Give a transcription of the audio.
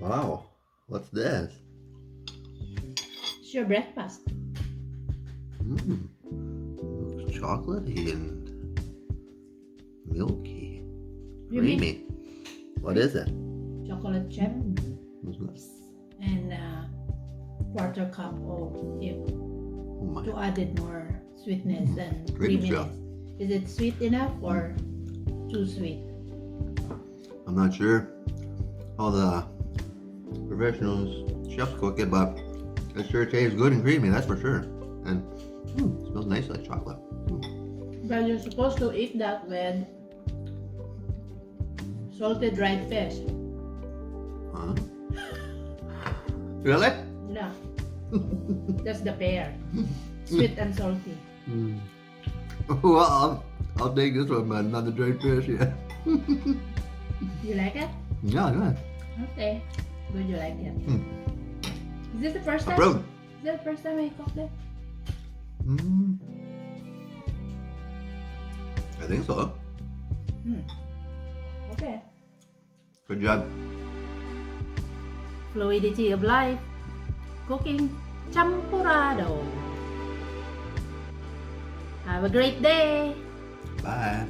Wow, what's this? It's your breakfast. Looks chocolatey and milky, You creamy. What is it? Chocolate chip Mhm. and quarter cup of milk Oh my. to added more sweetness and Great creaminess. job. Is it sweet enough or too sweet? I'm not sure how the professionals chefs cook it, but it sure tastes good and creamy, that's for sure. And it smells nice like chocolate. But you're supposed to eat that with salted dried fish. Huh? Really? Yeah. That's the pair. Sweet and salty. Well, I'll take this one, man. Not the dried fish yet. You like it? Yeah, good. Okay. Good you like it. Is this the first time? Approved. Is that the first time I cooked it? I think so. Okay. Good job. Fluidity of life. Cooking Champorado. Have a great day. Bye.